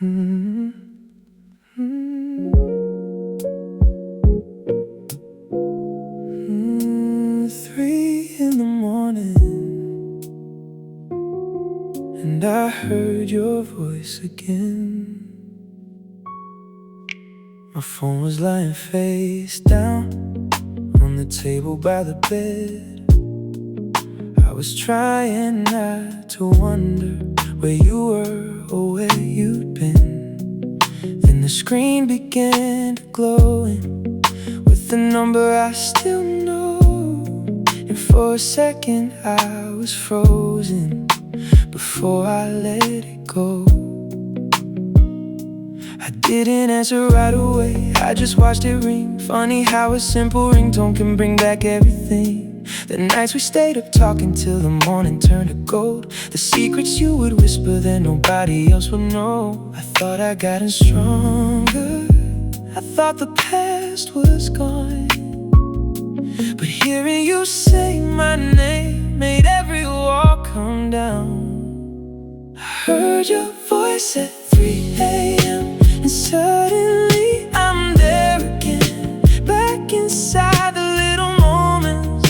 Mm-hmm. 3 in the morning, and I heard your voice again. My phone was lying face down on the table by the bed. I was trying not to wonder where you were or where you'd been. Then the screen began to glow with the number I still know. And for a second I was frozen before I let it go. I didn't answer right away, I just watched it ring. Funny how a simple ringtone can bring back everything. The nights we stayed up talking till the morning turned to gold. The secrets you would whisper that nobody else would know. I thought I gotten stronger, I thought the past was gone. But hearing you say my name made every wall come down. I heard your voice at 3 a.m. and suddenly I'm there again, back inside the little moments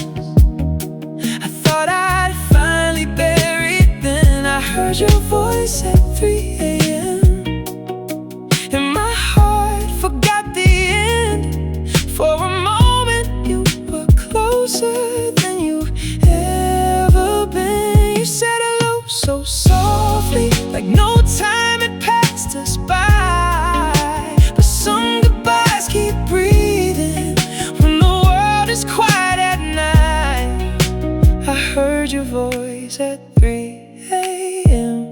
I thought I'd finally buried. Then I heard your voice at 3 a.m. and my heart forgot the end. For a moment you were closer than you've ever been. You said hello so softly, like no time had passed us by. But some goodbyes keep breathing when the world is quiet at night. I heard your voice at 3 a.m.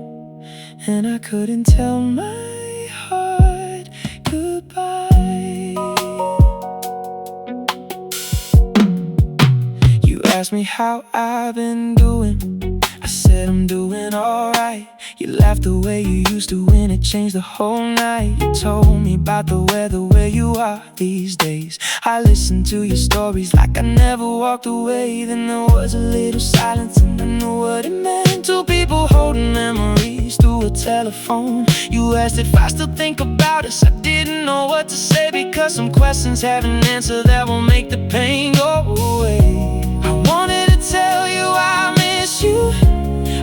and I couldn't tell my heart goodbye. You asked me how I've been doing, I said I'm doing alright. You laughed the way you used to when it changed the whole night. You told me about the weather where you are these days. I listened to your stories like I never walked away. Then there was a little silence and I knew what it meant. Two people holding memories through a telephone. You asked if I still think about us. I didn't know what to say, because some questions have an answer that will make the pain go away. I wanted to tell you I miss you,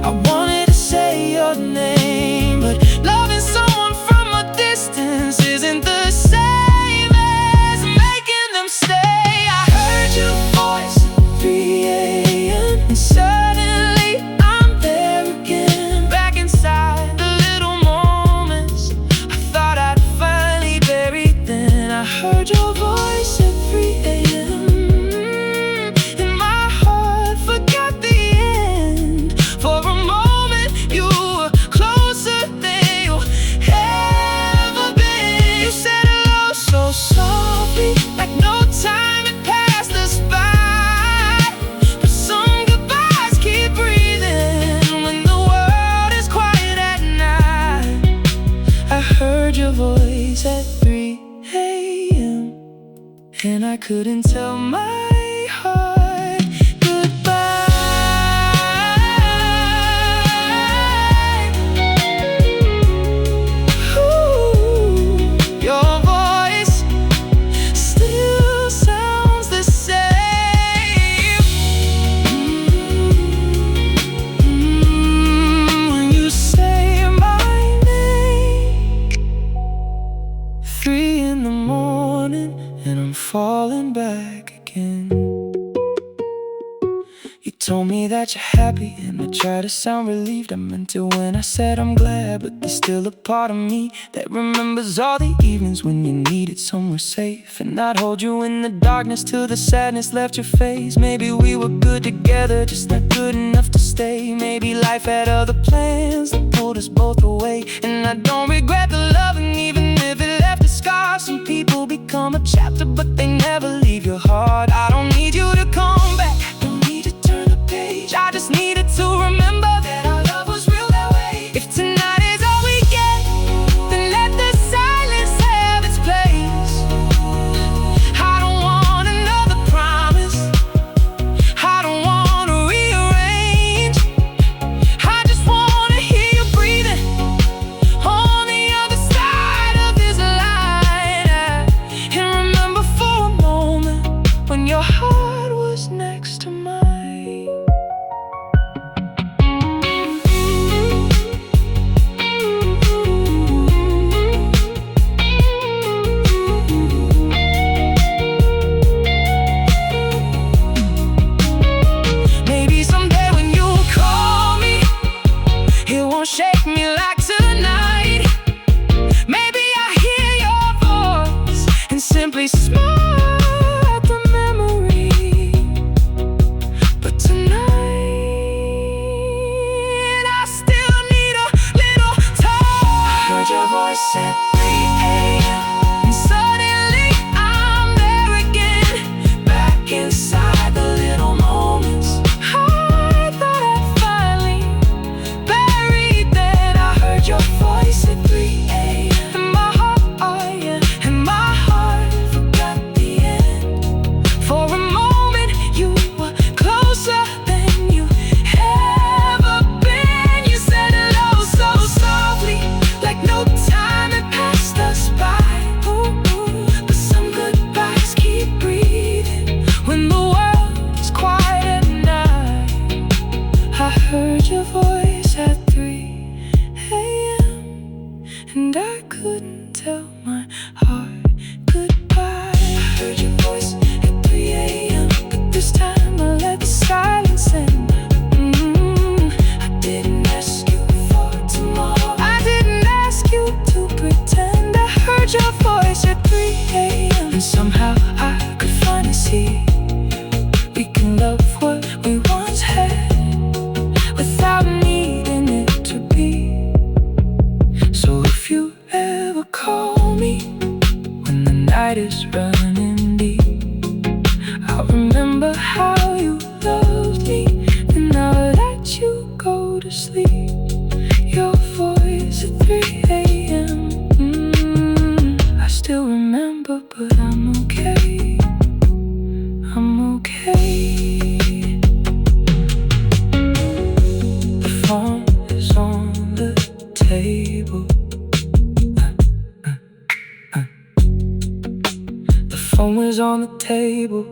I wanted to say your name, but loving someone from a distance isn't the same as making them stay. I heard your voice at 3 a.m. and suddenly I'm there again, back inside the little moments I thought I'd finally buried. Then I heard your voice at 3 a.m. and my heart forgot the end. For a moment you were closer than you've ever been. You said hello so softly, like no time had passed us by. But some goodbyes keep breathing when the world is quiet at night. I heard your voice at 3 a.m. and I couldn't tell my heart goodbye. Your voice still sounds the same. When you say my name, 3 in the morning, and I'm falling back again. You told me that you're happy, and I tried to sound relieved. I meant it when I said I'm glad, but there's still a part of me that remembers all the evenings when you needed somewhere safe. And I'd hold you in the darkness till the sadness left your face. Maybe we were good together, just not good enough to stay. Maybe life had other plans that pulled us both away. And I don't regret the loving, even if it left a scar. Some people become a chapter, but they never leave your heart. I don't need you to come back, don't need to turn a page. I just needed to remember that our love was real that way. If tonight is all we get, then let the silence have its place. I don't want another promise, I don't want to rearrange. I just want to hear you breathing on the other side. softly smile at the memory. But tonight I still need a little time. I heard your voice at 3 a.m. and suddenly I'm there again, back inside the little moments I thought I'd finally buried. Then I heard your voice at 3 a.m. and my heart, oh yeah, and my heart forgot the end. For a moment you were closer than you ever been. You said hello so softly, like no time had passed us by. Ooh, ooh. But some goodbyes keep breathing when the world is quiet at night. I heard your voice at 3 a.m. and I couldn't tell my heart goodbye. I heard your voice at 3 a.m. but this time I let the silence in. I didn't ask you for tomorrow, I didn't ask you to pretend. I heard your voice at 3 a.m. and somehow I could finally see we can love what we once had without needing it to be. So if you ever call me when the night is running deep, I'll remember how you loved me and I'll let you go to sleep. Your voice at 3 a.m. I still remember, but I'm okay. I'm okay. The phone is on the table. The phone was on the table.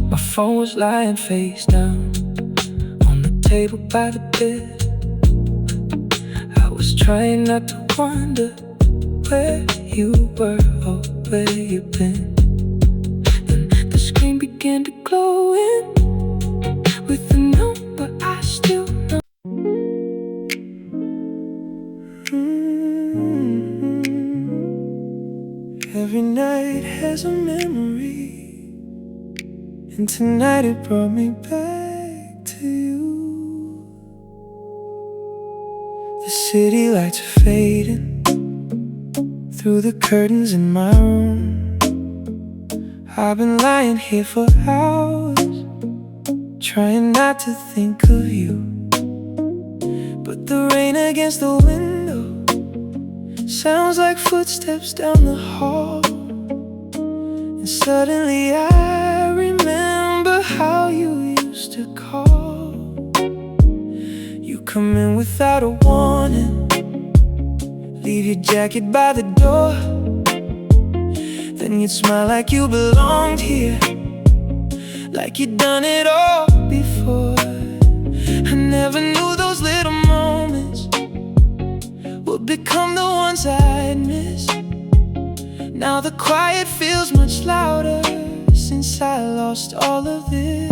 My phone was lying face down on the table by the bed. I was trying not to wonder where you were or where you've been. Then the screen began to glow in with the number I still know. Every night has a memory, and tonight it brought me back to you. The city lights are fading through the curtains in my room. I've been lying here for hours, trying not to think of you. But the rain against the window sounds like footsteps down the hall. And suddenly I remember how you used to call. You come in without a warning, leave your jacket by the door. Then you'd smile like you belonged here, like you'd done it all before. I never knew those little moments would become the ones I'd miss. Now the quiet feels much louder since I lost all of this.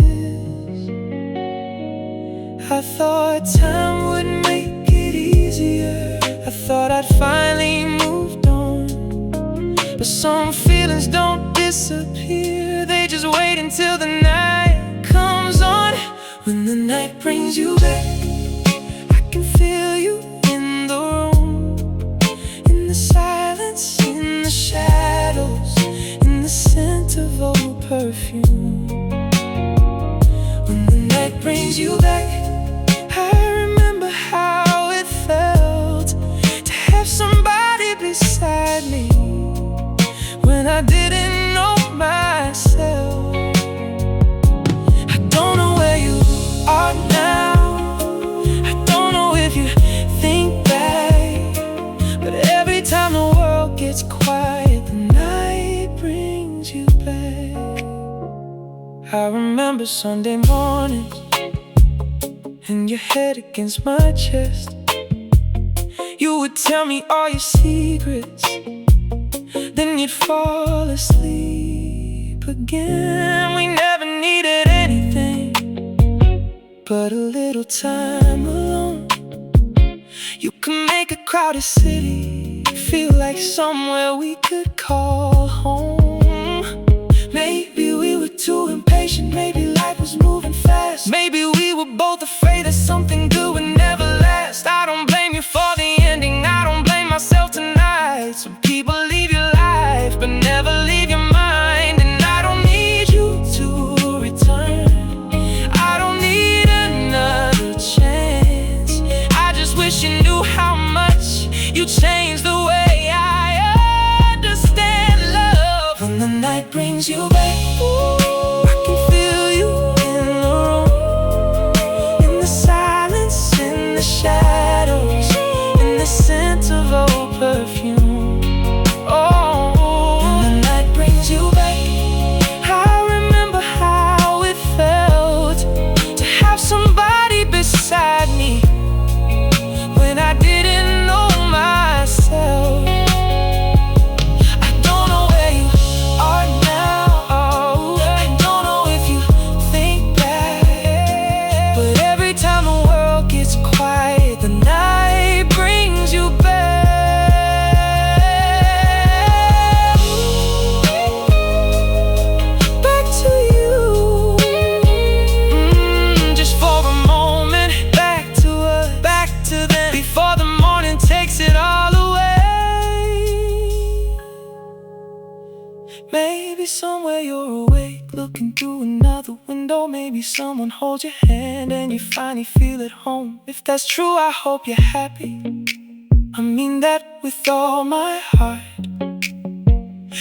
I thought time would make it easier, I thought I'd finally moved on. But some feelings don't disappear, they just wait until the night comes on. When the night brings you back, I can feel you in the room, in the silence, in the shadows, in the scent of old perfume. When the night brings you back, I remember how it felt to have somebody beside me when I didn't know myself. I don't know where you are now, I don't know if you think back, but every time the world gets quiet, the night brings you back. I remember Sunday mornings and your head against my chest. You would tell me all your secrets, then you'd fall asleep again. We never needed anything but a little time alone. You can make a crowded city feel like somewhere we could call home. Maybe we were too impatient, maybe life was moving fast. Maybe we were both afraid that something good would never last. I don't blame you for the ending, I don't blame myself tonight. Some people leave your life, but never leave your mind. And I don't need you to return, I don't need another chance. I just wish you knew how much you changed the way I understand love. When the night brings you back, I can feel you in the room, in the silence, in the shadows, in the scent of old perfume. Oh, when the night brings you back, I remember how it felt to have somebody beside me when I didn't know myself. I don't know where you are now, I don't know if you think back, but every time the world gets quiet, the night brings you back. Back to you, just for a moment. Back to us, back to them, before the morning takes it all away. Maybe somewhere you're awake, looking through another window. Maybe someone holds your hand and you finally feel at home. If that's true, I hope you're happy. I mean that with all my heart,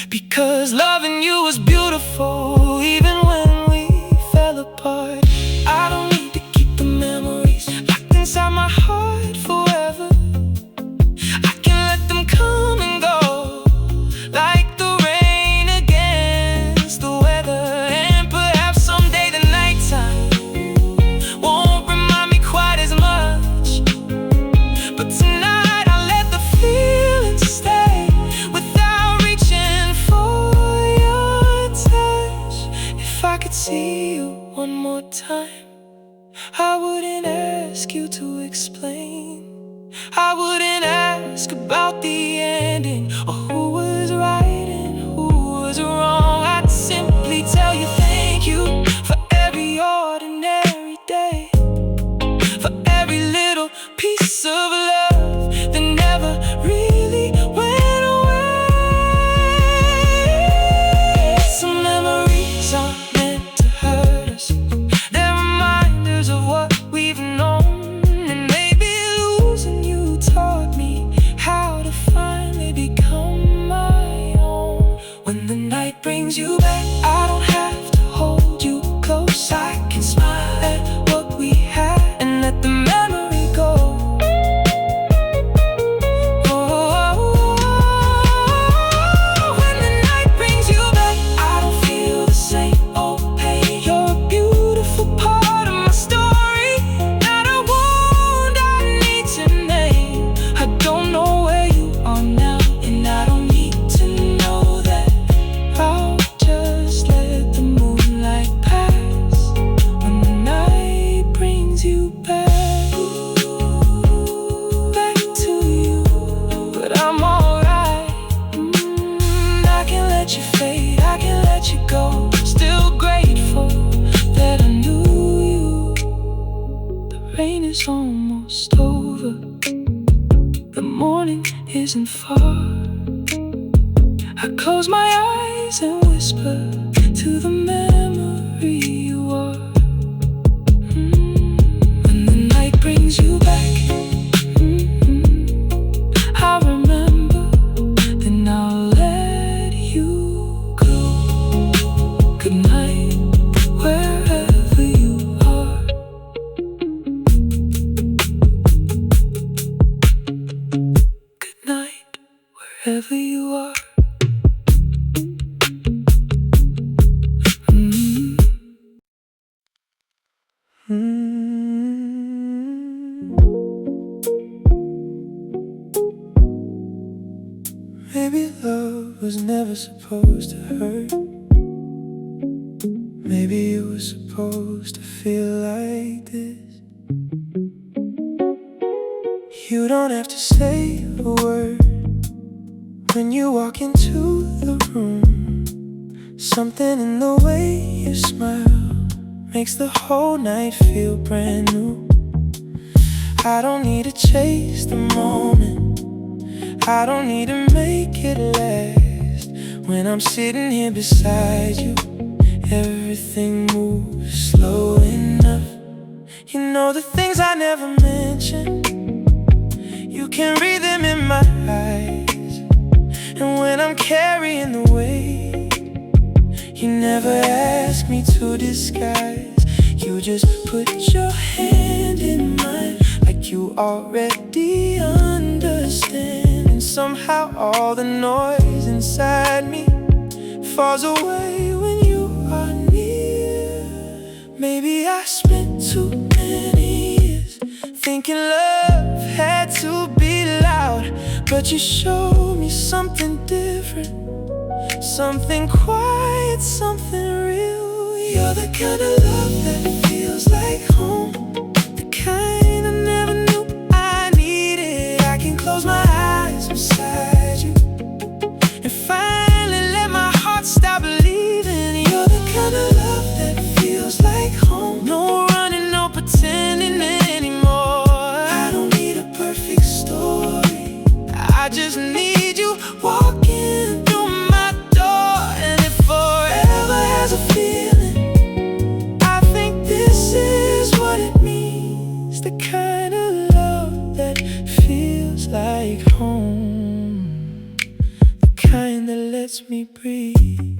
because loving you was beautiful even when we fell apart. I don't need to keep the memories locked inside my heart forever. I can let them come and go, like the rain against the weather. And perhaps someday the nighttime won't remind me quite as much, but tonight I'll let the feeling stay without reaching for your touch. If I could see you one more time, I wouldn't ask you to explain, I wouldn't ask about the ending or who was right and who was wrong. I'd simply tell you thank you for every ordinary day, for every little piece of love that never really went away. Some memories aren't meant to hurt us, they're reminders of what we've known. And maybe losing you taught me how to finally become my own. When the night brings you back, I don't have to hold you close. I can smile at what we had and let the memory go. When the night brings you back, I don't feel the same old pain. You're a beautiful part of my story, not a wound I need to name. I don't know where you are now, and I don't need to know that. I'll just let the moonlight pass when the night brings you back. Back to you, but I'm alright. I can let you fade, I can let you go. Still grateful that I knew you. The rain is almost over, the morning isn't far. I close my eyes and whisper to the memory you are. When the night brings you back, I remember, then I'll let you go. Good night, wherever you are. Good night, wherever you are. Maybe love was never supposed to hurt. Maybe it was supposed to feel like this. You don't have to say a word, When you walk into the room, something in the way you smile makes the whole night feel brand new. I don't need to chase the moment, I don't need to make it last. When I'm sitting here beside you, everything moves slow enough. You know the things I never mention, you can read them in my eyes. And when I'm carrying the weight, you never ask me to disguise. You just put your hand in mine, like you already understand. And somehow all the noise inside me falls away when you are near. Maybe I spent too many years thinking love had to be loud, but you showed me something different, something quiet, something real. You're the kind of love that feels like home, the kind I never knew I needed. I can close my eyes beside you and finally let my heart stop believing. You're the kind of love that feels like home. No running, no pretending anymore. I don't need a perfect story, I just need you walking through my door. And if forever has a feeling, I think this is what it means. The kind of love that feels like home, the kind that lets me breathe.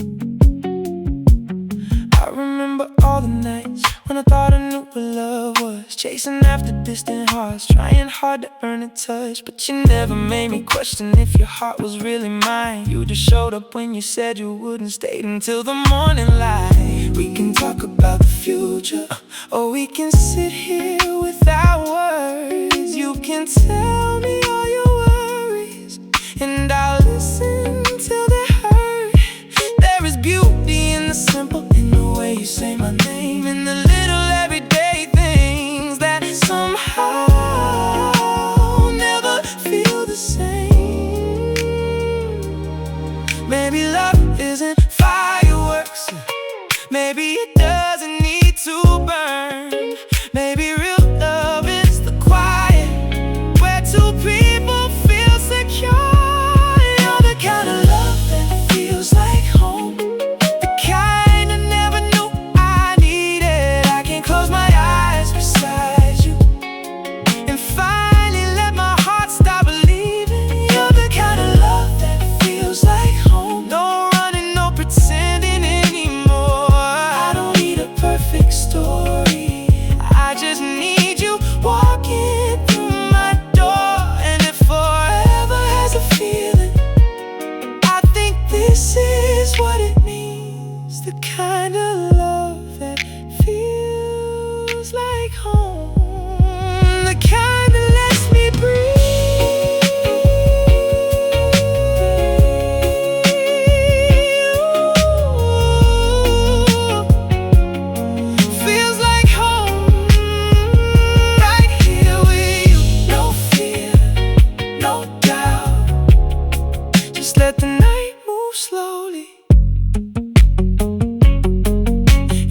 I remember all the nights when I thought I knew what love was, chasing after distant hearts, trying hard to earn a touch. But you never made me question if your heart was really mine. You just showed up when you said you wouldn't, stay until the morning light. We can talk about the future, or we can sit here without words. You can tell me all your worries, and I'll listen till they hurt. There is beauty in the simple, in the way you say my name, in the little everyday things that somehow never feel the same. Maybe love isn't fireworks, maybe it doesn't need to burn. Maybe real love is the quiet, where two people feel secure. You're the kind of love that feels like home, the kind I never knew I needed. I can close my eyes beside you and finally let my heart stop believing. You're the kind of love that feels like home. No running, no pretending anymore. I don't need a perfect story, I just need you walking through my door. And if forever has a feeling, I think this is what it means. The kind of love that feels like home, the kind that lets me breathe. Feels like home, right here with you. No fear, no doubt, just let the night move slowly.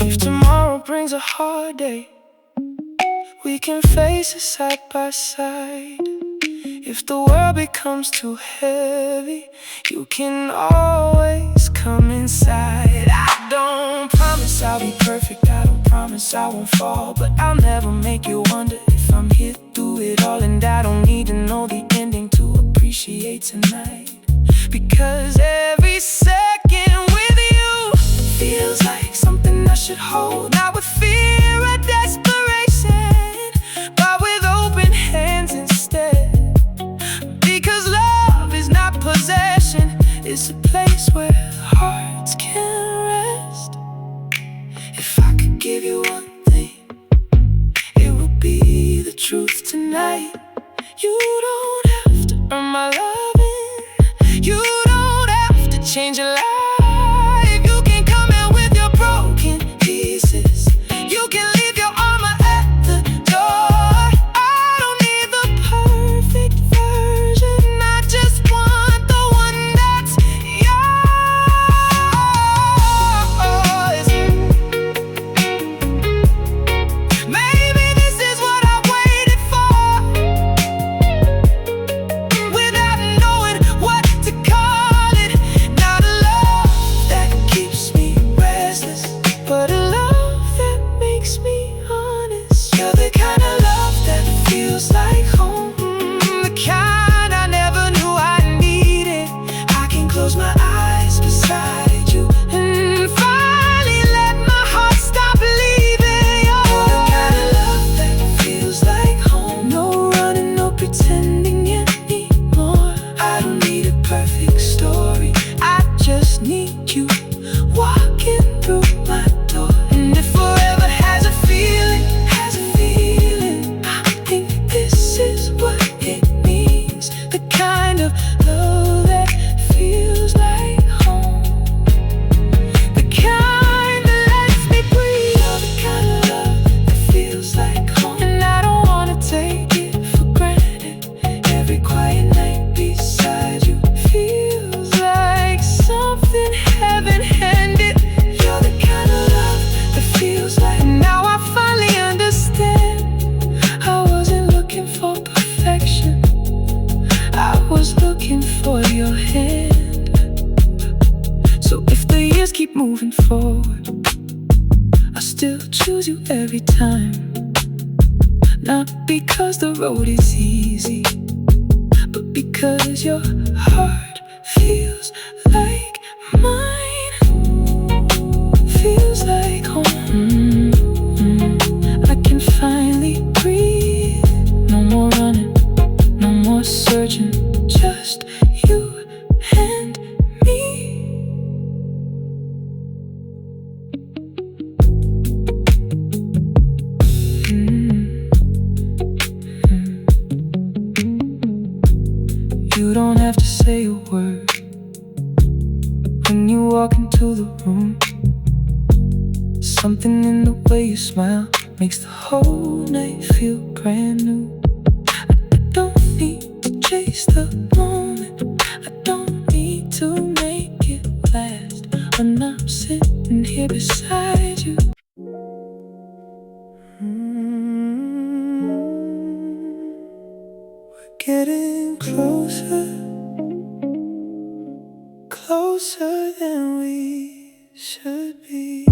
If tomorrow brings a hard day, we can face it side by side. If the world becomes too heavy, you can always come inside. I don't promise I'll be perfect, I don't promise I won't fall, but I'll never make you wonder if I'm here through it all. And I don't need to know the ending to appreciate tonight, because every second with you feels like something I should hold, not with fear or desperation, but with open hands instead. Because love is not possession, it's a place where hearts can rest. If I could give you one thing, it would be the truth tonight. You don't have to earn my loving, you don't have to change your life. You can come in with your broken pieces, you can leave your armor at the door. I don't need the perfect version, I just want the one was looking for your hand. So if the years keep moving forward, I still choose you every time. Not because the road is easy, but because your heart feels like mine, feels like home. I can finally breathe. No more running, no more searching, just you and me. You don't have to say a word when you walk into the room. Something in the way you smile makes the whole night feel brand new. I don't need to chase the moment, I don't need to make it last. When I'm sitting here beside you, we're getting closer, closer than we should be.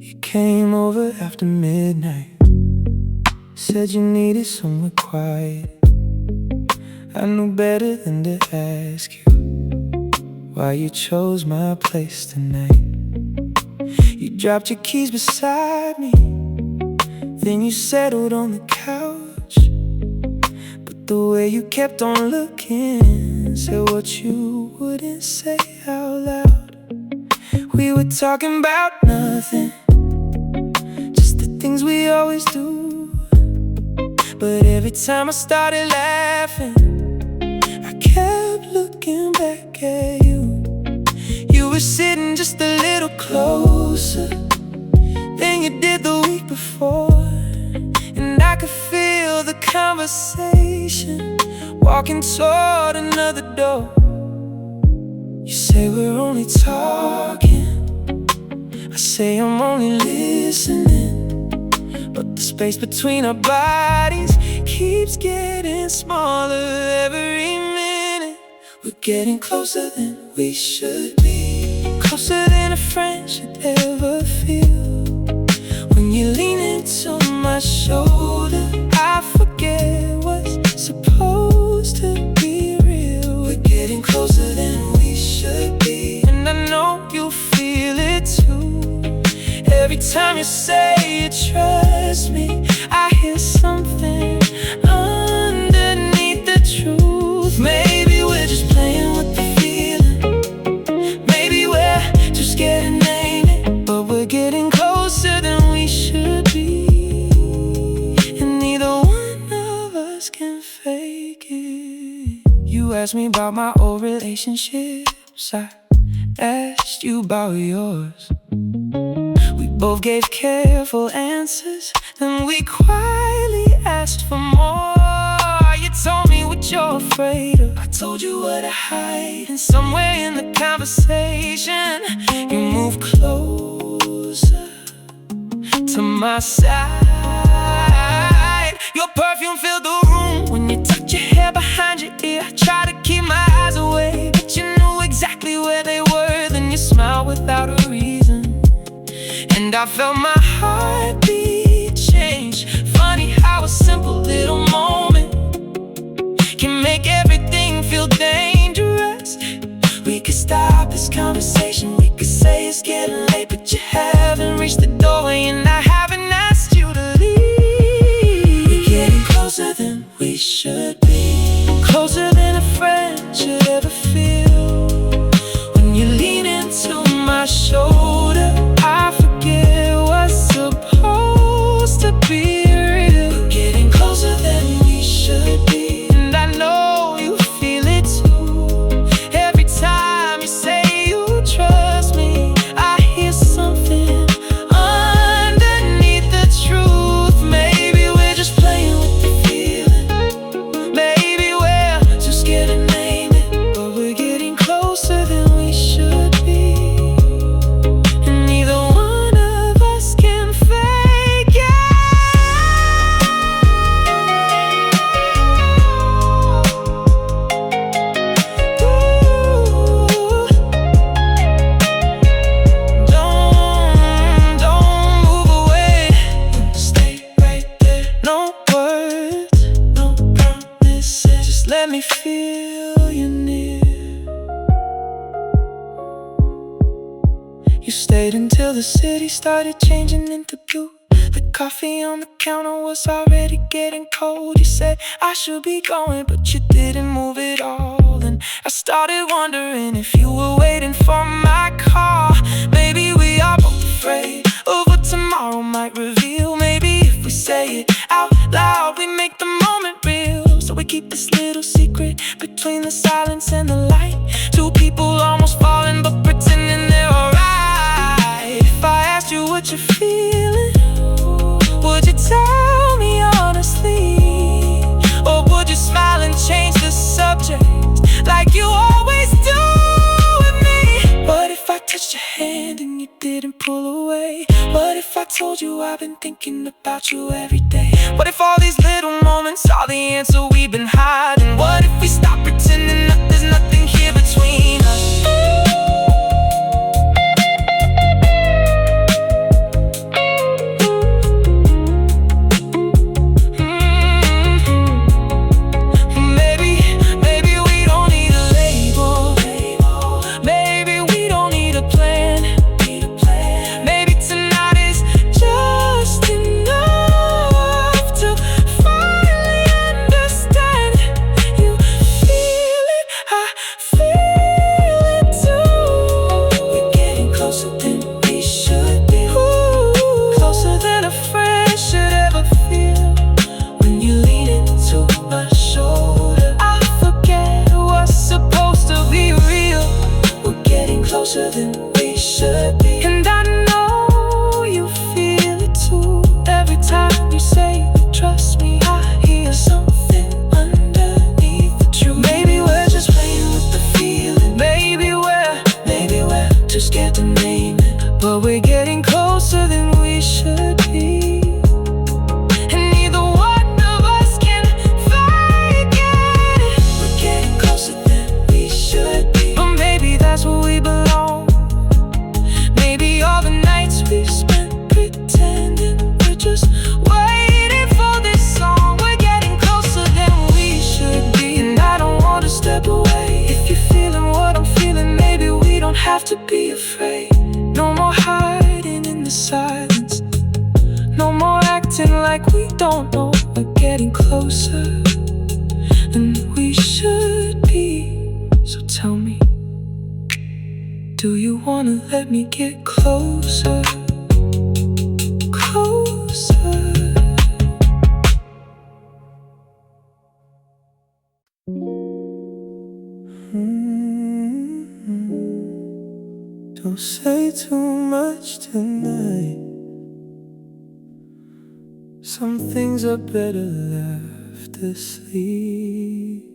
You came over after midnight, said you needed somewhere quiet. I knew better than to ask you why you chose my place tonight. You dropped your keys beside me, then you settled on the couch. But the way you kept on looking said what you wouldn't say out loud. We were talking about nothing, just the things we always do. But every time I started laughing, I kept looking back at you. You were sitting just a little closer than you did the week before, and I could feel the conversation walking toward another door. You say we're only talking, I say I'm only listening, but the space between our bodies keeps getting smaller every minute. We're getting closer than we should be, closer than a friend should ever feel. When you lean into my shoulder, I forget what's supposed to be real. We're getting closer than we should be, and I know you feel it too. Every time you say you trust me, I hear something underneath the truth. Maybe we're just playing with the feeling, maybe we're just getting it, but we're getting closer than we should be, and neither one of us can fake it. You asked me about my old relationships, I asked you about yours. We both gave careful answers, then we quietly asked for more. You told me what you're afraid of, I told you what I hide, and somewhere in the conversation you moved closer to my side. Your perfume filled the room when you tucked your hair behind your ear. I tried to keep my eyes away, but you knew exactly where they were. Then you smiled without a reason, and I felt my heartbeat change. Funny how a simple little moment can make everything feel dangerous. We could stop this conversation, we could say it's getting late, but you haven't reached the doorway, and I haven't asked you to leave. We're getting closer than we should be, closer than a friend should ever feel. When you lean into my shoulder, I forget what's supposed to be real. We're getting closer than we should be, and I know you feel it too. Every time you say you trust me, I You stayed until the city started changing into blue. The coffee on the counter was already getting cold. You said I should be going, but you didn't move at all. And I started wondering if you were waiting for my call. Maybe we are both afraid of what tomorrow might reveal. Maybe if we say it out loud, we make the moment real. So we keep this little secret between the silence and the light. Two people almost falling but pretending they're alright. If I asked you what you're feeling, would you tell me honestly? Or would you smile and change the subject like you always do with me? What if I touched your hand and you didn't pull away? What if I told you I've been thinking about you every day? What if all these little moments are the answer we've been hiding? What if we stop pretending that there's nothing here between us? Closer than we should be. And I know you feel it too. Every time you say you trust me, I hear something underneath the truth. Maybe we're just playing with the feeling. Maybe we're too scared to name it. But we're getting closer than we should be. And neither one of us can forget it. We're getting closer than we should be. But maybe that's where we belong. All the nights we spent pretending we're just waiting for this song. We're getting closer than we should be. And I don't want to step away. If you're feeling what I'm feeling, maybe we don't have to be afraid. No more hiding in the silence. No more acting like we don't know. We're getting closer than we should be. So tell me, do you wanna let me get closer? Closer. Don't say too much tonight. Some things are better left asleep.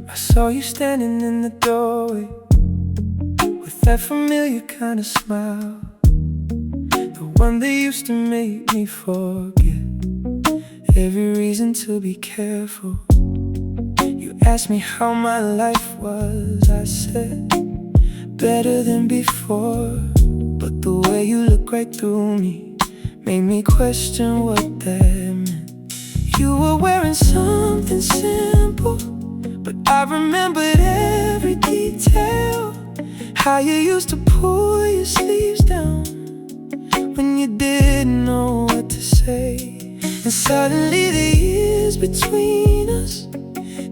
I saw you standing in the doorway with that familiar kind of smile, the one that used to make me forget every reason to be careful. You asked me how my life was. I said, better than before. But the way you looked right through me made me question what that meant. You were wearing something simple, but I remembered every detail. How you used to pull your sleeves down when you didn't know what to say. And suddenly the years between us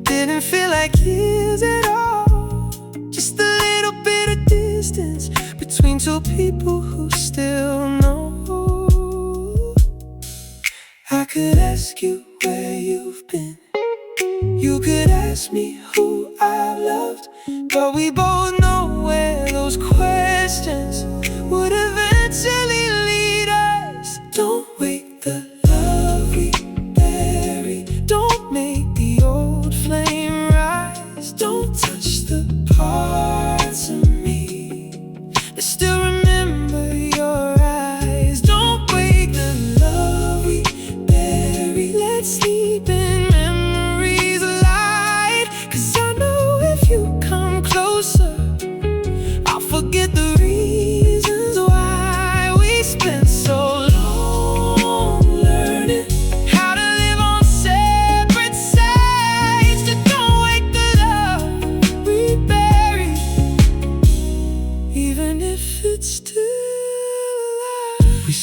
didn't feel like years at all. Just a little bit of distance between two people who still know. I could ask you where you've been. You could ask me who I've loved, but we both know where those questions would eventually lead us. Don't wake the love we bury. Don't make the old flame rise. Don't touch the parts of me that still remember your eyes. Don't wake the love we bury. Let's sleep in memories light. 'Cause I know if you come closer,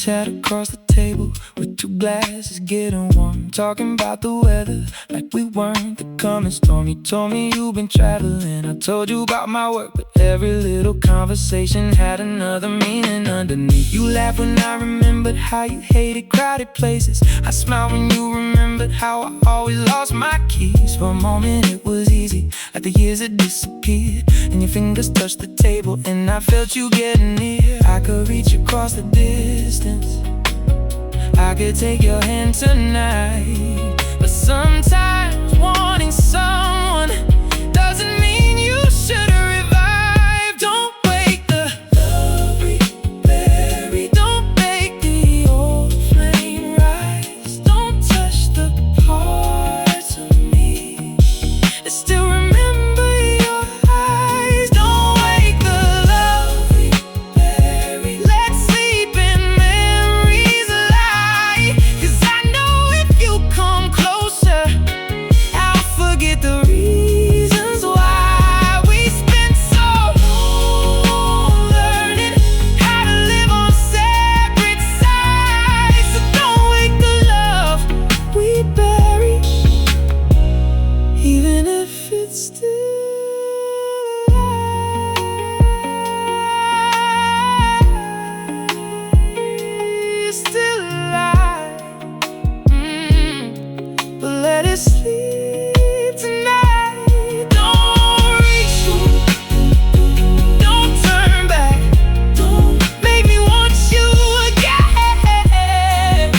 sat across the table with two glasses getting warm, talking about the weather like we weren't the coming storm. You told me you've been traveling, I told you about my work, but every little conversation had another meaning underneath. You laughed when I remembered how you hated crowded places. I smiled when you remembered how I always lost my keys. For a moment it was easy, like the years had disappeared, and your fingers touched the table and I felt you getting near. I could reach across the distance, I could take your hand tonight. But sometimes wanting someone doesn't mean you should revive. Don't wake the love we buried. Don't make the old flame rise. Don't touch the parts of me that still remember your eyes. Don't wake the love we buried. Let's sleep in memories lie. 'Cause I know if you come closer, I'll forget the reasons why we spent so long learning how to live on separate sides. So don't wake the love we bury, even if it's still alive. Still alive. But let it sleep tonight. Don't reach, don't turn back, don't make me want you again.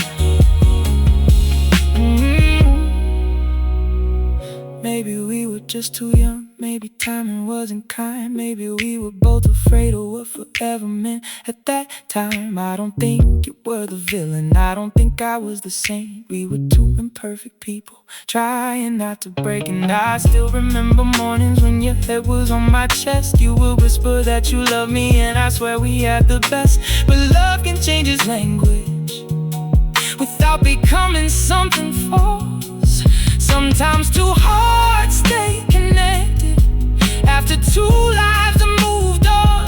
Maybe we were just too young, maybe timing wasn't kind, maybe we were both afraid of what forever meant at that time. I don't think you were the villain, I don't think I was the saint. We were two imperfect people trying not to break. And I still remember mornings when your head was on my chest. You would whisper that you love me, and I swear we had the best. But love can change its language without becoming something false. Sometimes two hearts stay connected after two lives have moved on.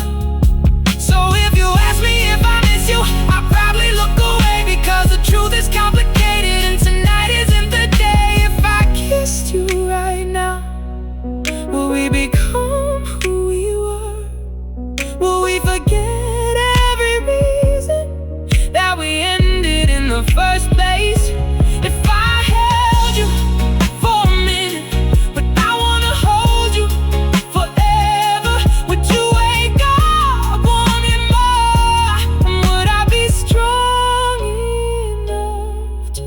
So if you ask me if I miss you, I'll probably look away, because the truth is complicated and tonight isn't the day. If I kissed you right now, will we become who we were? Will we forget every reason that we ended in the first place? If I held you for a minute, but I wanna hold you forever, would you wake up wanting more? And would I be strong enough to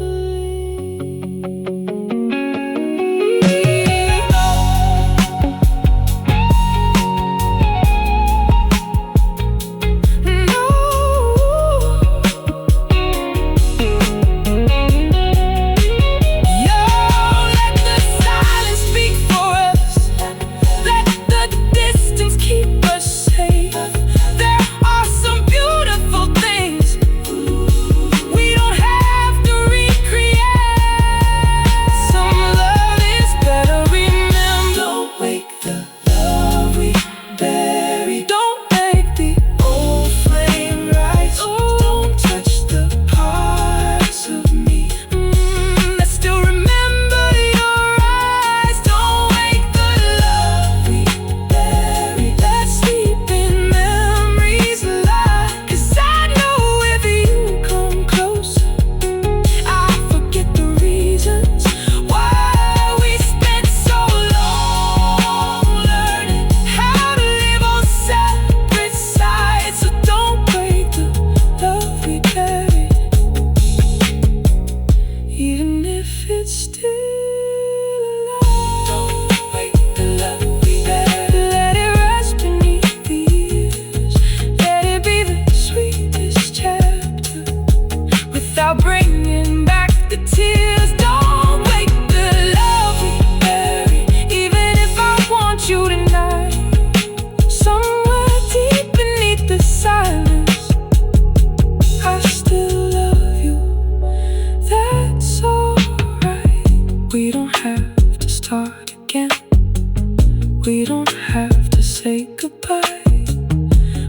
We don't have to say goodbye.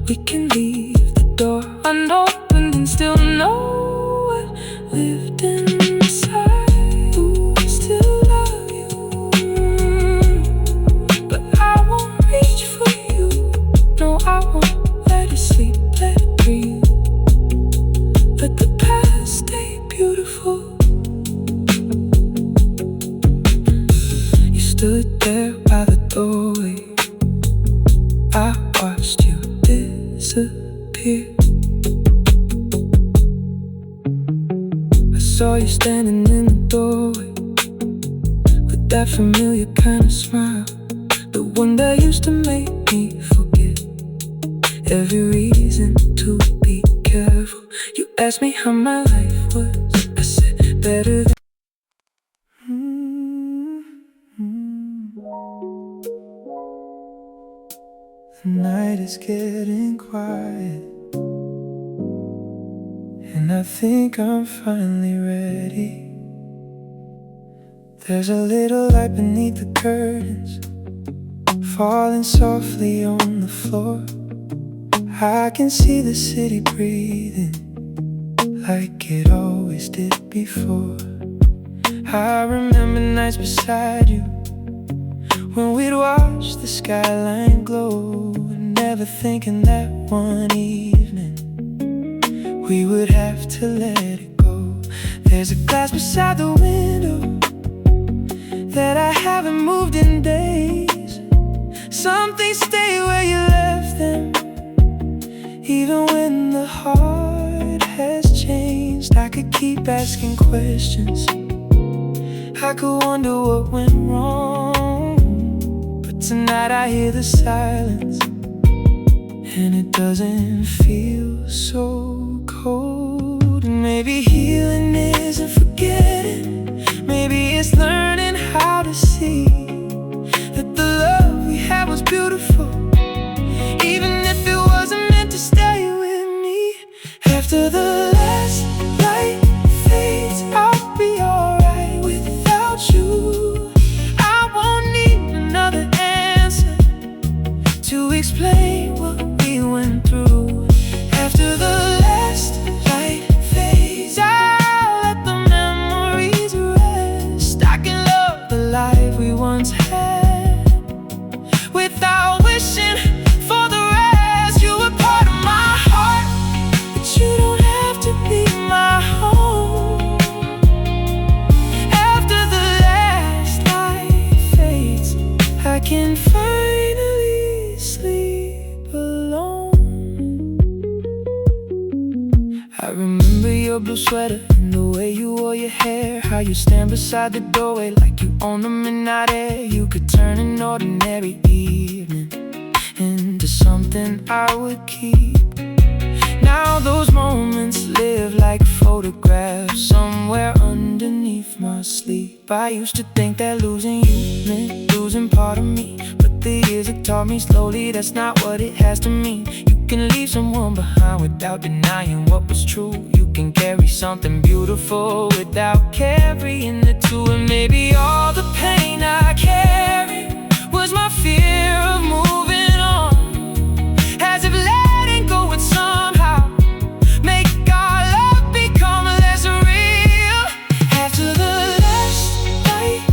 We can leave the door unopened and still know what lived inside. Ooh, I still love you, but I won't reach for you. No, I won't let it sleep, let it breathe. Let the past stay beautiful. You stood there by the doorway. I watched you disappear. I saw you standing in the doorway with that familiar kind of smile, the one that used to make me forget every reason to be careful. You asked me how my life was. I said better than The night is getting quiet, and I think I'm finally ready. There's a little light beneath the curtains, falling softly on the floor. I can see the city breathing like it always did before. I remember nights beside you when we'd watch the skyline glow, and never thinking that one evening we would have to let it go. There's a glass beside the window that I haven't moved in days. Some things stay where you left them, even when the heart has changed. I could keep asking questions, I could wonder what went wrong, but tonight I hear the silence, and it doesn't feel so cold. And maybe healing isn't forgetting, maybe it's learning how to see that the love we had was beautiful, even if it wasn't meant to stay with me. After the last light fades, I'll be alright without you. I won't need another answer to explain what we went through. After the last light fades, I'll let the memories rest. I can love the life we once had without wishing for the rest. You were part of my heart, but you don't have to be my home. After the last light fades, I can finally sleep alone. I remember your blue sweater and the way you wore your hair, how you stand beside the doorway like you own the midnight air. You could turn an ordinary evening into something I would keep. Now those moments live like photographs somewhere underneath my sleep. I used to think that losing you meant losing part of me, but the years have taught me slowly that's not what it has to mean. You can leave someone behind without denying what was true. You can carry something beautiful without carrying the two. And maybe all the pain I carried was my fear of moving on, as if letting go would somehow make our love become less real. After the last light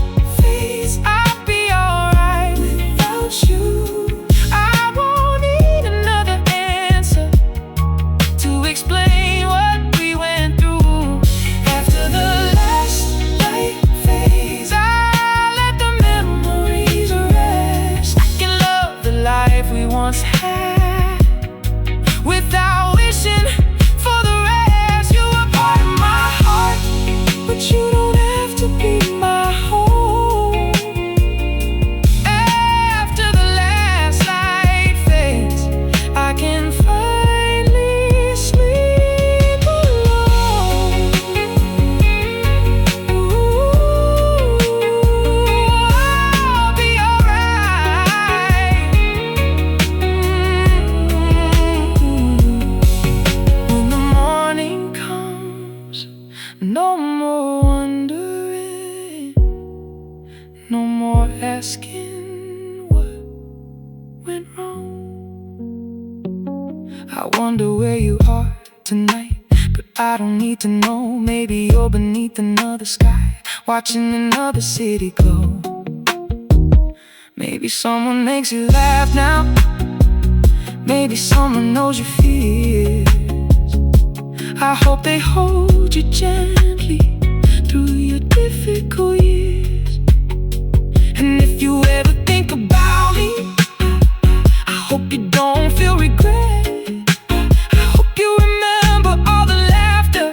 fades, I'll be alright without you. I won't need another answer to explain what we went through. After the last light fades, I'll let the memories rest. I can love the life we once had without wishing for the rest. You were part of my heart, but you don't have to be my home. After the last light fades, I can finally sleep alone. Ooh, I'll be alright. When the morning comes, no more wondering, no more asking what went wrong. I wonder where you are tonight. I don't need to know. Maybe you're beneath another sky, watching another city glow. Maybe someone makes you laugh now. Maybe someone knows your fears. I hope they hold you gently through your difficult years. And if you ever think about me, I hope you don't feel regret. I hope you remember all the laughter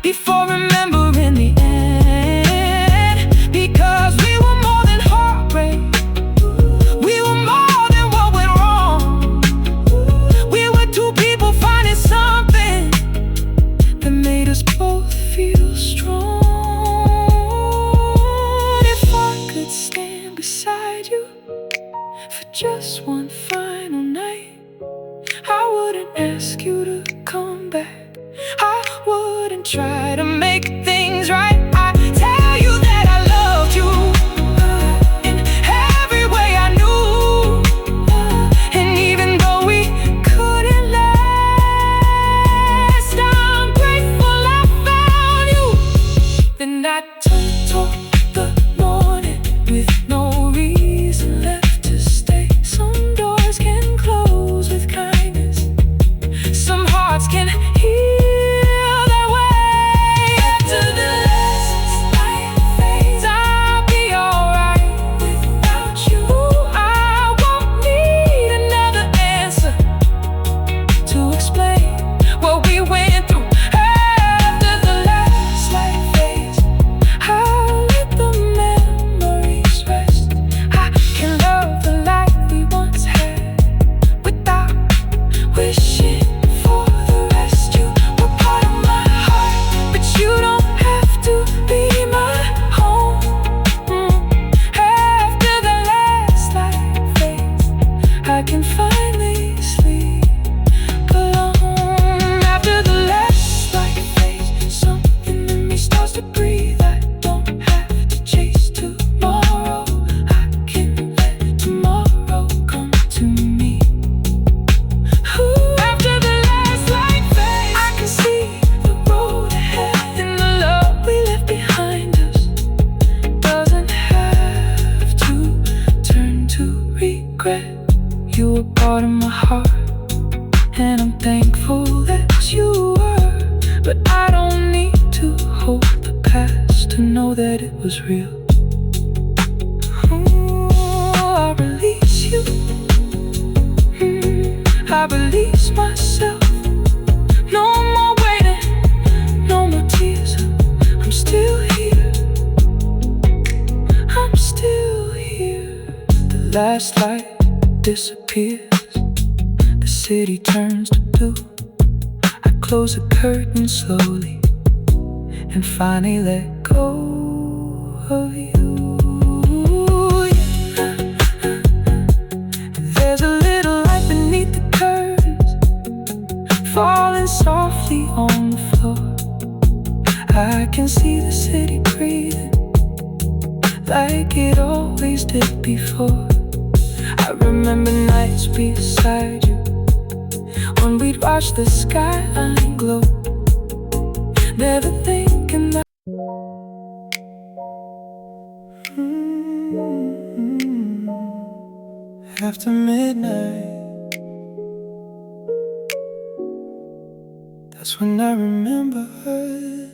before remembering the end. Because we were more than heartbreak. We were more than what went wrong. We were two people finding something that made us both feel strong. If I could stand beside you for just one final night, I wouldn't ask you to come back. I wouldn't try to make things right. I'd tell you that I loved you in every way I knew. And even though we couldn't last, I'm grateful I found you. Then I toward the morning with no reason left to stay. Some doors can close with kindness, some hearts can heal that way. After the last light fades, I'll be alright without you. I won't need another answer to explain what we went through. After the last light fades, I'll let the memories rest. I can love the life we once had without wishing for the rest. You were part of my heart, but you don't have to be my home. After the last light fades, I can finally sleep alone. After the last light fades, something in me starts to breathe. I don't have to chase tomorrow. I can let tomorrow come to me. After the last light fades, I can see the road ahead, and the love we left behind us doesn't have to turn to regret. You were part of my heart, and I'm thankful that you were. But I don't need to hold the past to know that it was real. I'll release you. I release myself. No more waiting, no more tears. I'm still here. I'm still here. The last light disappears. The city turns to blue. I close the curtain slowly and finally let go of you. There's a little light beneath the curtains, falling softly on the floor. I can see the city breathing like it always did before. I remember nights beside you when we'd watch the skyline glow, never thinking that after midnight, that's when I remember us.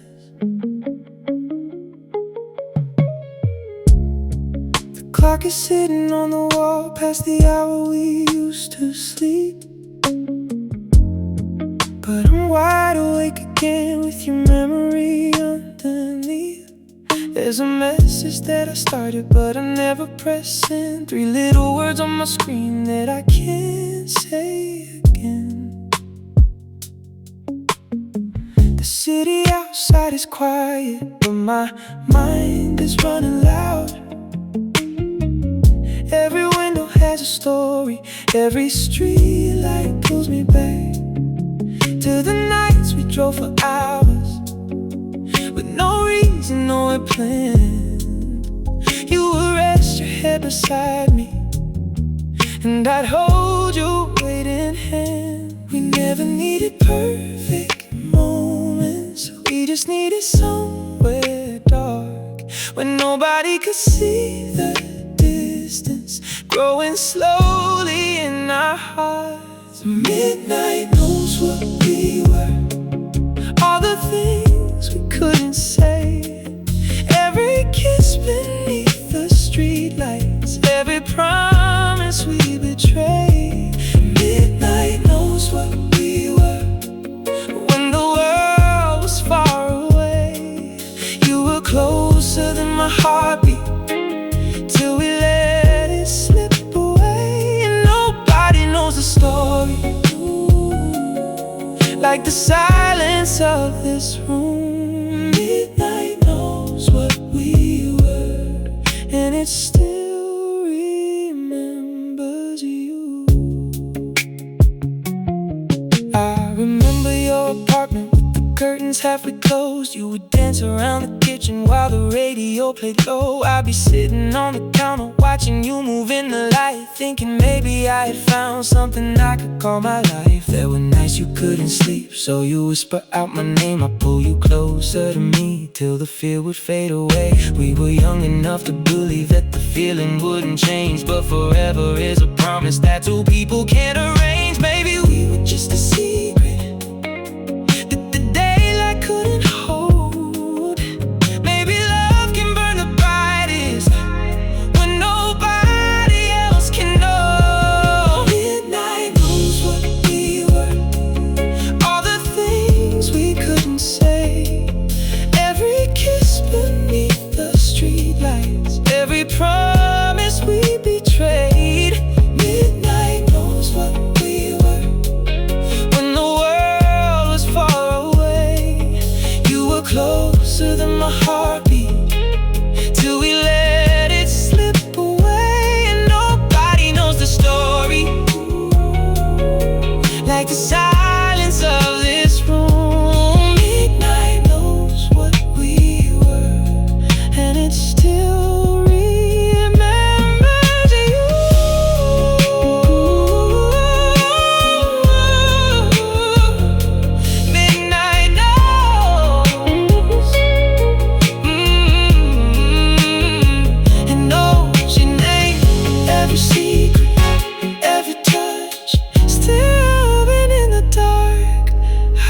The clock is sitting on the wall past the hour we used to sleep, but I'm wide awake again with your memory underneath. There's a message that I started but I never pressed send. 3 little words on my screen that I can't say again. The city outside is quiet, but my mind is running loud. Every window has a story, every street light pulls me back to the nights we drove for hours with no reason, no plan. You would rest your head beside me, and I'd hold your weight in hand. We never needed perfect moments, just needed somewhere dark where nobody could see the distance growing slowly in our hearts. Midnight knows what we were, all the things we couldn't say, every kiss beneath the streetlights, every promise we betrayed. Midnight knows what we were when the world was far away. You were closer than my heartbeat till we let it slip away. And nobody knows the story like the silence of this room. Midnight knows what we were, and it still remembers you. I remember your apartment with the curtains halfway closed. You would dance around the kitchen while the radio played low. I'd be sitting on the counter watching you move in the light, thinking maybe I had found something I could call my life. There were nights you couldn't sleep, so you whisper out my name. I'd pull you closer to me till the fear would fade away. We were young enough to believe that the feeling wouldn't change, but forever is a promise that two people can't arrange. Maybe we were just a secret that the daylight couldn't hold. Maybe love can burn the brightest when nobody else can know. Midnight knows what we were, all the things we couldn't say, every kiss beneath the streetlights, every promise we betrayed. Midnight knows what we were when the world was far away. You were closer than my heartbeat till we let it slip away. And nobody knows the story like the silence of this room. Midnight knows what we were, and it still remembers you. Midnight knows, and knows your name, every secret, every touch, still been in the dark.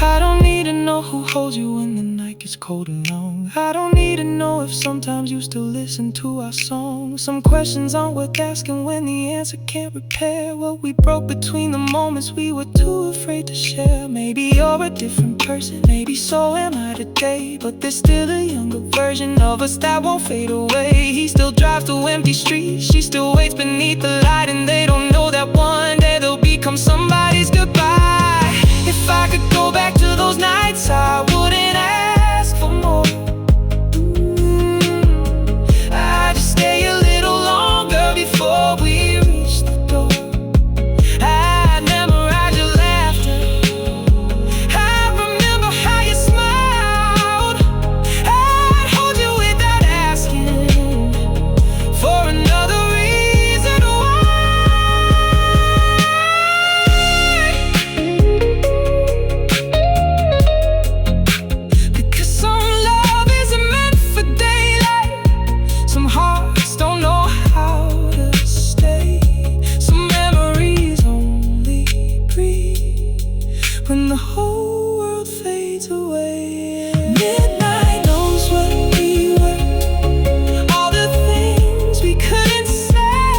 I don't need to know who holds you when the night gets cold and long. I don't need to know if sometimes you still listen to our songs. Some questions aren't worth asking when the answer can't repair what we broke between the moments we were too afraid to share. Maybe you're a different person, maybe so am I today, but there's still a younger version of us that won't fade away. He still drives through empty streets, she still waits beneath the light, and they don't know that one day they'll become somebody's goodbye. If I could go back to those nights, I wouldn't ask for more. I'd just stay a little longer before we reach the door. I'd memorize your laughter, I'd remember how you smiled, I'd hold you without asking for another reason why. Because some love isn't meant for daylight, some hearts don't know how to stay, some memories only breathe when the whole world fades away. Midnight knows what we were, all the things we couldn't say,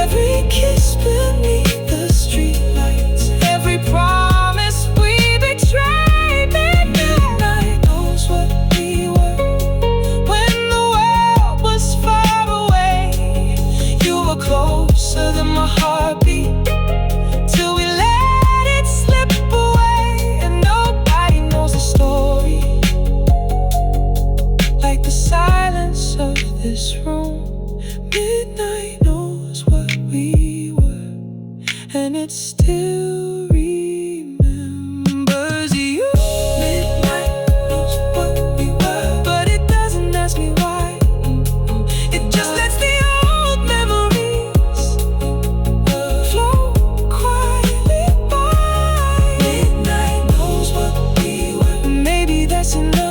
every kiss beneath the streetlights, every promise we betrayed. Midnight knows what we were when the world was far away. You were closer than my heartbeat till we let it slip away. And nobody knows the story like the silence of this room. Midnight knows what we were, and it still remembers you. Midnight knows what we were, but it doesn't ask me why. It just lets the old memories flow quietly by. Midnight knows what we were, maybe that's enough.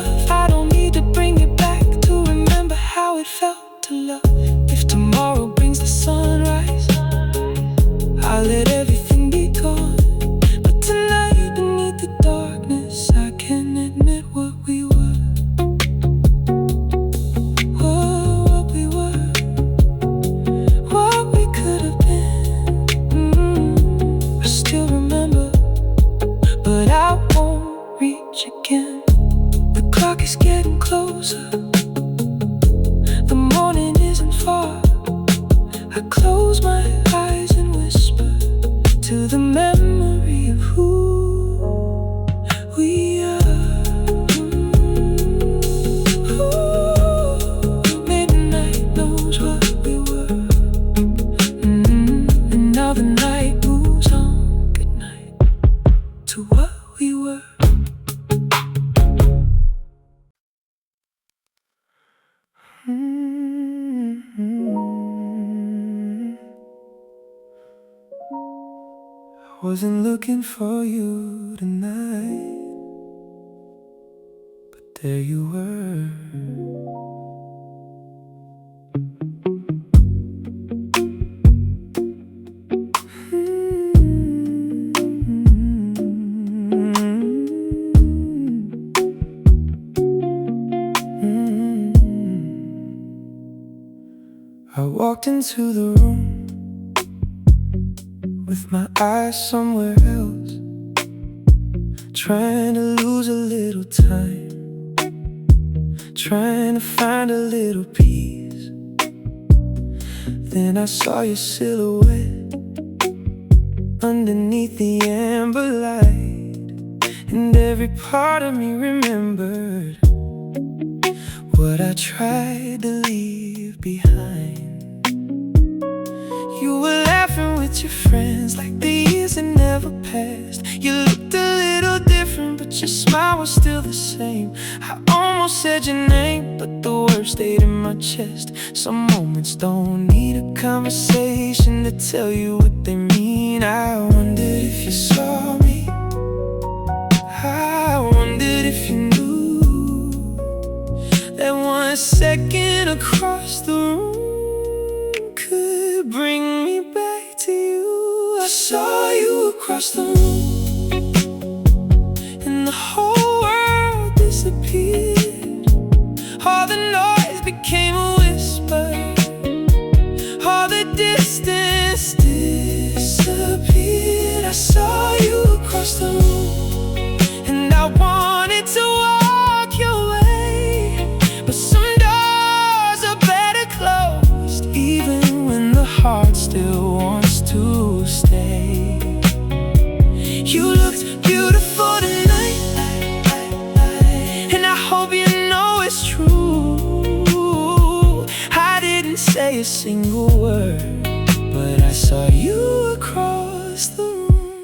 close my eyes and whisper to the memory of who we are. Maybe the night knows what we were. And now the night moves on. Good night to what we were. I wasn't looking for you tonight, but there you were. I walked into the room with my eyes somewhere else, trying to lose a little time, trying to find a little peace. Then I saw your silhouette underneath the amber light, and every part of me remembered what I tried to leave behind. You were laughing with your friends like the years had never passed. You looked a little different, but your smile was still the same. I almost said your name, but the words stayed in my chest. Some moments don't need a conversation to tell you what they mean. I wondered if you saw me, I wondered if you knew that 1 second across the room could bring me back to you. I saw you across the room, and the whole world disappeared. All the noise became a whisper, all the distance disappeared. I saw you across the room, and I wanted to walk your way, but some doors are better closed, even when the heart still wants to stay. You looked beautiful tonight, and I hope you know it's true. I didn't say a single word, but I saw you across the room.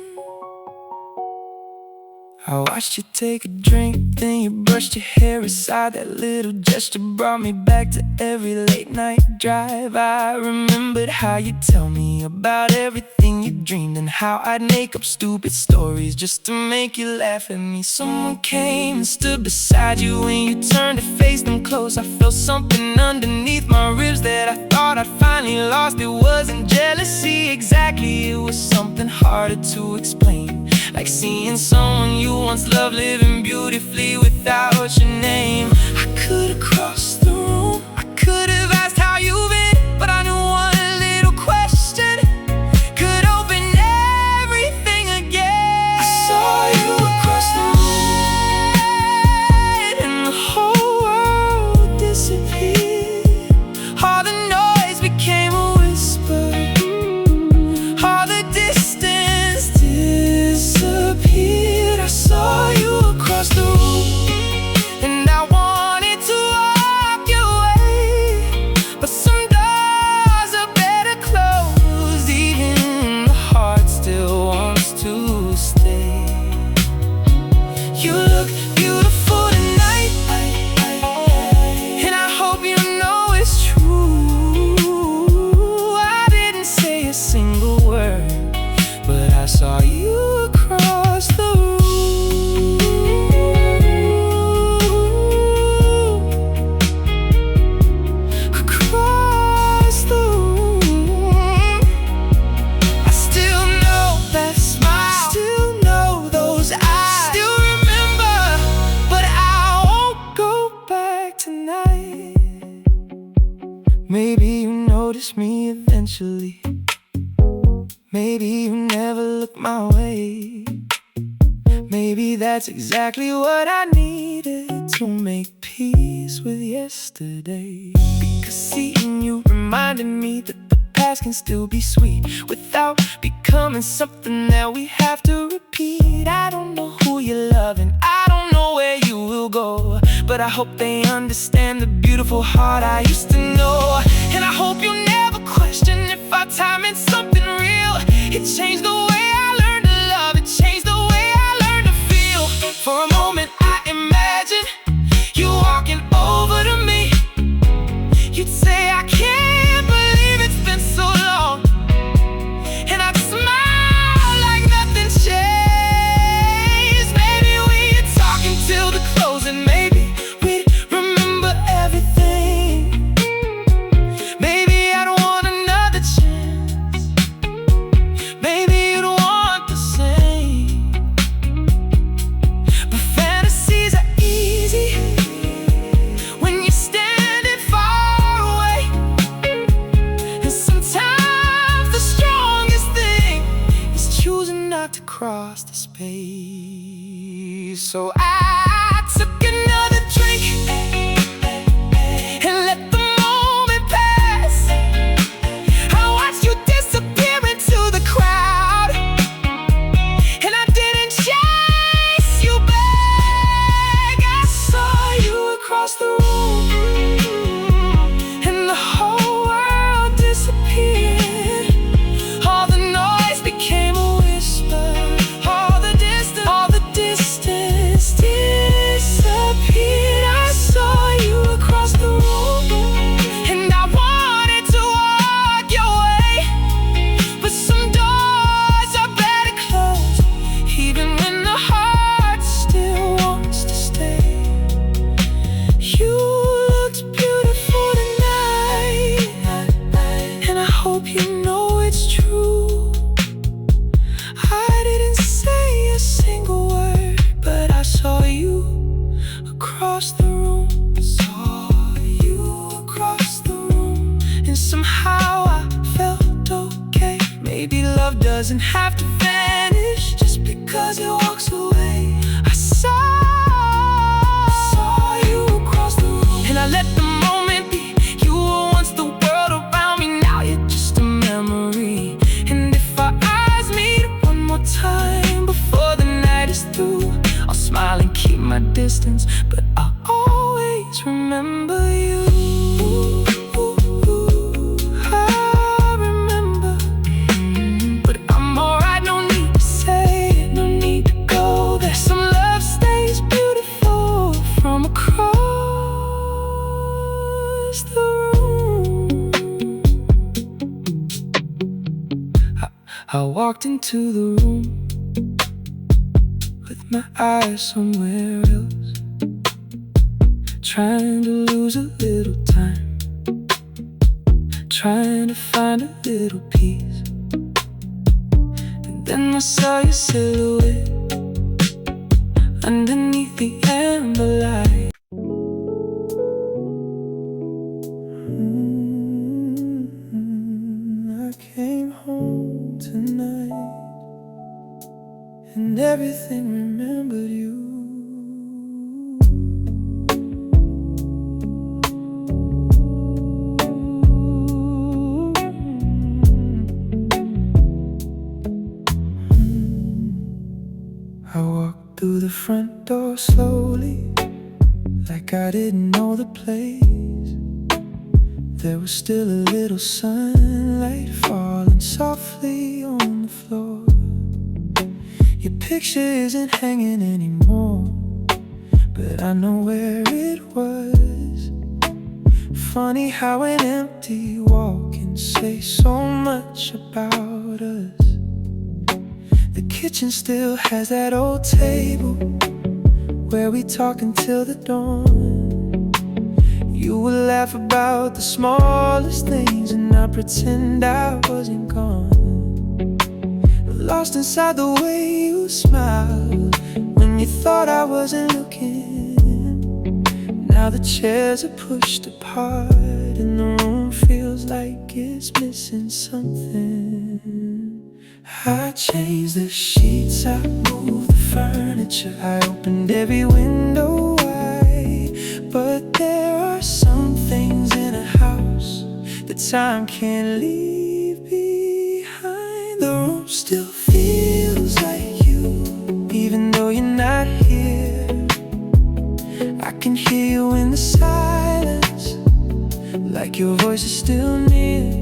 I watched you take a drink, then you brushed your hair aside. That little gesture brought me back to every late night drive. I remembered how you'd tell me about everything you dreamed, and how I'd make up stupid stories just to make you laugh at me. Someone came and stood beside you. When you turned to face them close, I felt something underneath my ribs that I thought I'd finally lost. It wasn't jealousy exactly, it was something harder to explain, like seeing someone you once loved living beautifully without your name. I could've crossed the room, I could've asked how you've been, but I knew one little question could open everything again. I saw you across the room, and the whole world disappeared. All the noise became a whisper, all the distance disappeared. I saw you across the room, and I wanted to walk your way, but some doors are better closed, even when the heart still wants to stay. You look beautiful tonight, and I hope you know it's true. I didn't say a single word, but I saw you across the room. Across the room. I still know that smile, still know those eyes, still remember, but I won't go back tonight. Maybe you notice me eventually, maybe you never look my way. Maybe that's exactly what I needed to make peace with yesterday. Because seeing you reminded me that the past past can still be sweet without becoming something that we have to repeat. I don't know who you're loving, I don't know where you will go, but I hope they understand the beautiful heart I used to know. And I hope you never question if our time meant something real. It changed the way I learned to love, it changed the way I learned to feel. For a moment I imagined you walking over to me. You'd say, I can't believe it's been so long, and I'd smile like nothing changed. Maybe we'd talk until the closing, maybe we'd remember everything. Maybe I'd want another chance, maybe you'd want the same. But fantasies are easy when you're standing far away, and sometimes the strongest thing is choosing not to cross the space. So I took another drink and let the moment pass. I watched you disappear into the crowd, and I didn't chase you back. I saw you across the room, and the whole world disappeared. All the noise became a whisper, all the distance disappeared. I saw you across the room, and I wanted to walk your way, but some doors are better closed, even when the heart still wants to stay. You looked beautiful tonight, and I hope you know it's true. I didn't say a single word, but I saw you across the room. Saw you across the room, and somehow I felt okay. Maybe love doesn't have to vanish just because it walks away. I saw you across the room, and I let the moment be. You were once the world around me, now you're just a memory. And if our eyes meet one more time before the night is through, I'll smile and keep my distance, but I'll always remember you. I remember, but I'm alright, no need to say it, no need to go there. Some love stays beautiful from across the room. I walked into the room with my eyes somewhere else, trying to lose a little time, trying to find a little peace. And then I saw your silhouette underneath the amber light. I came home tonight, and everything remembered you. I walked through the front door slowly, like I didn't know the place. There was still a little sunlight falling softly on the floor. Your picture isn't hanging anymore, but I know where it was. Funny how an empty wall can say so much about us. The kitchen still has that old table where we talk until the dawn. You would laugh about the smallest things, and I pretend I wasn't gone. Lost inside the way you smiled when you thought I wasn't looking. Now the chairs are pushed apart, and the room feels like it's missing something. I changed the sheets, I moved the furniture, I opened every window wide. But there are some things in a house that time can't leave like your voice is still near.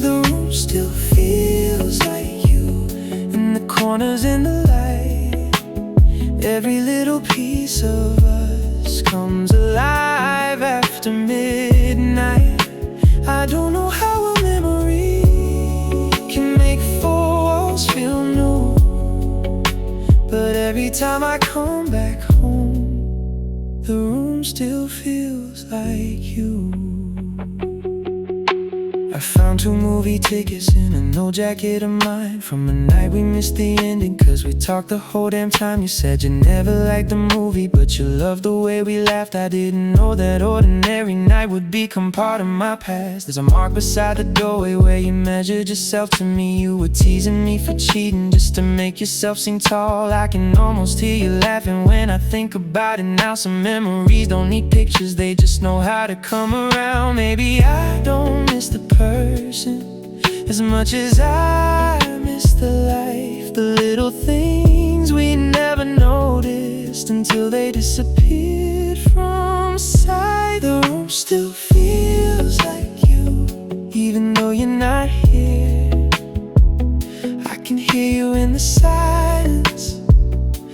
The room still feels like you, in the corners in the light. Every little piece of us comes alive after midnight. I don't know how a memory can make four walls feel new, but every time I come back home, the room still feels like you. I found 2 movie tickets in an old jacket of mine from a night we missed the ending, cause we talked the whole damn time. You said you never liked the movie, but you loved the way we laughed. I didn't know that ordinary night would become part of my past. There's a mark beside the doorway where you measured yourself to me. You were teasing me for cheating just to make yourself seem tall. I can almost hear you laughing when I think about it now. Some memories don't need pictures, they just know how to come around. Maybe I don't miss the person as much as I miss the life, the little things we never noticed until they disappeared from sight. The room still feels like you, even though you're not here. I can hear you in the silence,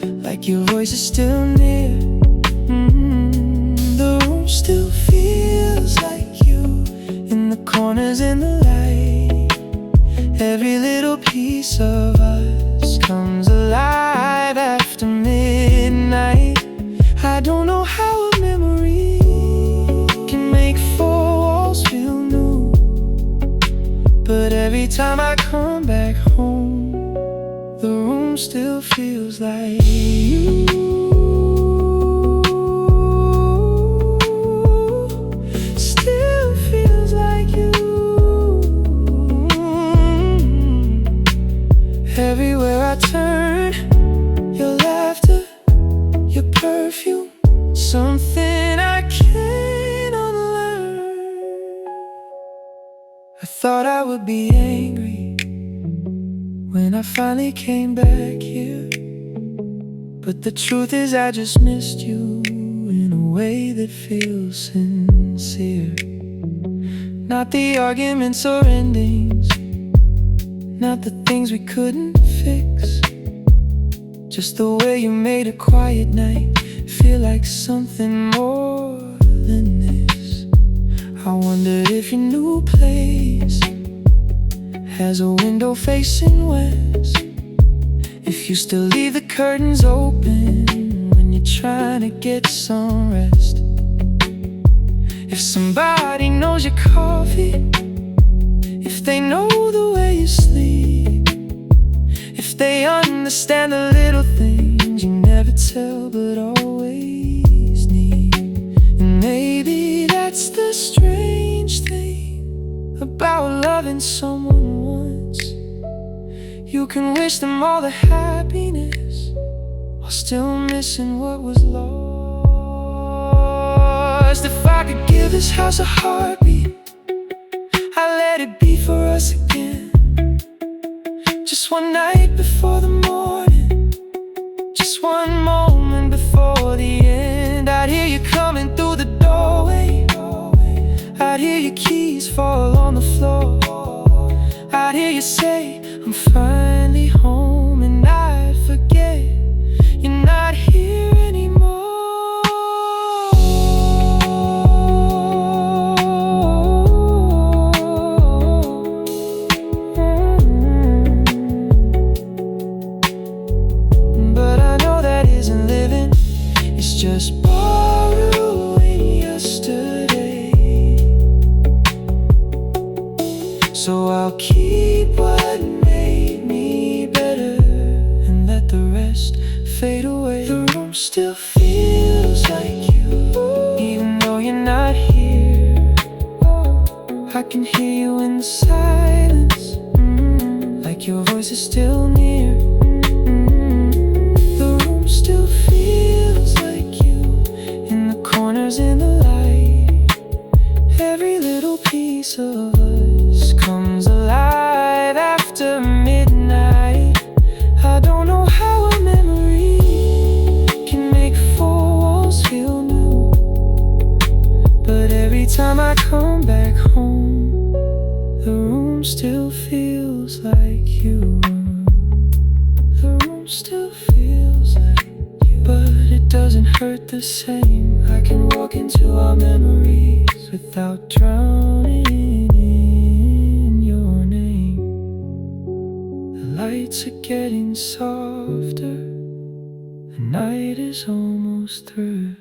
like your voice is still near. The room still feels like you, in the corners in the light. Every little piece of us comes alive after midnight. I don't know how a memory can make four walls feel new, but every time I come back home, the room still feels like you. Everywhere I turn, your laughter, your perfume, something I can't unlearn. I thought I would be angry when I finally came back here, but the truth is I just missed you in a way that feels sincere. Not the arguments or endings, not the things we couldn't fix, just the way you made a quiet night feel like something more than this. I wonder if your new place has a window facing west, if you still leave the curtains open when you're trying to get some rest, if somebody knows your coffee, if they know the way you sleep, if they understand the little things you never tell but always need. And maybe that's the strange thing about loving someone once. You can wish them all the happiness while still missing what was lost. If I could give this house a heartbeat, I'd let it be for us again. Just one night before the morning, just one moment before the end. I'd hear you coming through the doorway, I'd hear your keys fall on the floor, I'd hear you say, I'm finally home, and I'd forget you're not here anymore. Just borrowing yesterday, so I'll keep what made me better and let the rest fade away. The room still feels like you, even though you're not here. I can hear you in the silence, like your voice is still near. The room still feels like you, in the corners in the light. Every little piece of us comes alive after midnight. I don't know how a memory can make four walls feel new, but every time come back home, the room still feels like you. The room still feels like you, but it doesn't hurt the same. I can walk into our memories without drowning in your name. The lights are getting softer, the night is almost through.